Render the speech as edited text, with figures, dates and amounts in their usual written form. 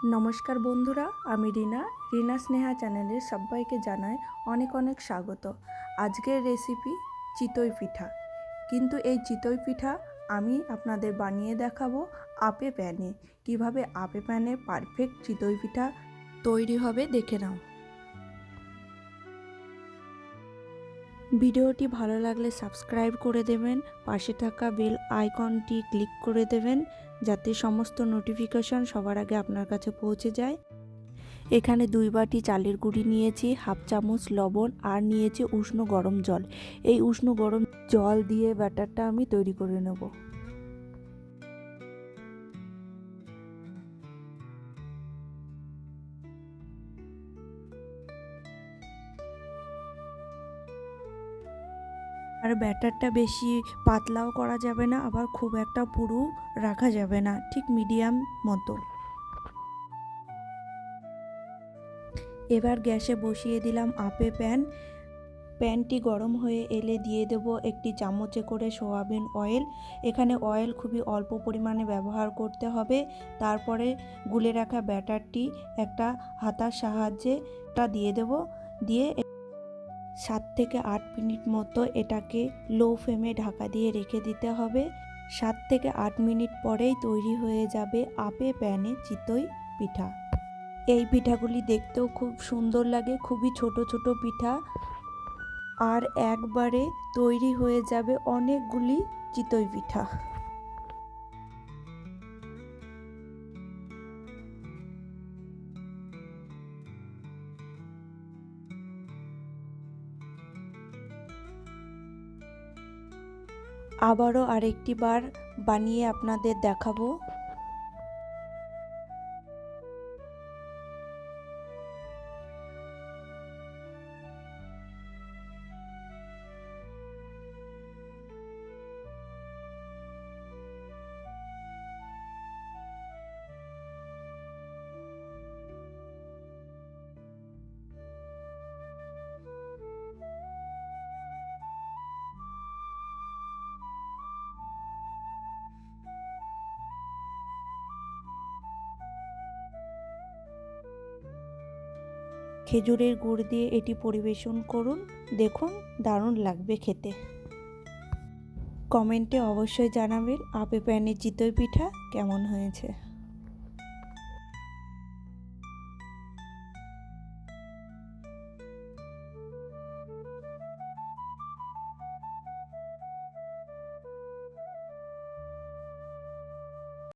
নমস্কার বন্ধুরা, আমি রিনা স্নেহা চ্যানেলে সবাইকে জানাই অনেক অনেক স্বাগত। আজকের রেসিপি চিতই পিঠা। কিন্তু এই চিতই পিঠা আমি আপনাদের বানিয়ে দেখাবো আপে প্যানে। কিভাবে আপে প্যানে পারফেক্ট চিতই পিঠা তৈরি হবে দেখে নাও। ভিডিওটি ভালো লাগলে সাবস্ক্রাইব করে দেবেন, পাশে থাকা বেল আইকনটি ক্লিক করে দেবেন যাতে সমস্ত নোটিফিকেশন সবার আগে আপনার কাছে পৌঁছে যায়। এখানে 2 বাটি চালের গুঁড়ি নিয়েছি, হাফ চামচ লবণ আর নিয়েছি উষ্ণ গরম জল। এই উষ্ণ গরম জল দিয়ে ব্যাটারটা আমি তৈরি করে নেব। আর ব্যাটারটা বেশি পাতলাও করা যাবে না, আবার খুব একটা পুরু রাখা যাবে না, ঠিক মিডিয়াম মতো। এবার গ্যাসে বসিয়ে দিলাম আপে প্যানটি গরম হয়ে এলে দিয়ে দেব একটি চামচে করে সয়াবিন অয়েল। এখানে অয়েল খুবই অল্প পরিমাণে ব্যবহার করতে হবে। তারপরে গুলে রাখা ব্যাটারটি একটা হাতার সাহায্যে দিয়ে দেব। দিয়ে 7 থেকে 8 মিনিট মতো এটাকে লো ফ্লেমে ঢাকা দিয়ে রেখে দিতে হবে। 7 থেকে 8 মিনিট পরেই তৈরি হয়ে যাবে আপে প্যানে চিতই পিঠা। এই পিঠাগুলি দেখতেও খুব সুন্দর লাগে, খুবই ছোট ছোট পিঠা, আর একবারে তৈরি হয়ে যাবে অনেকগুলি চিতই পিঠা। আবারও আরেকটি বার বানিয়ে আপনাদের দেখাবো। খেজুরের গুড় দিয়ে এটি পরিবেশন করুন, দেখুন দারুণ লাগবে খেতে। কমেন্টে অবশ্যই জানাবেন আপে প্যানে চিতই পিঠা কেমন হয়েছে।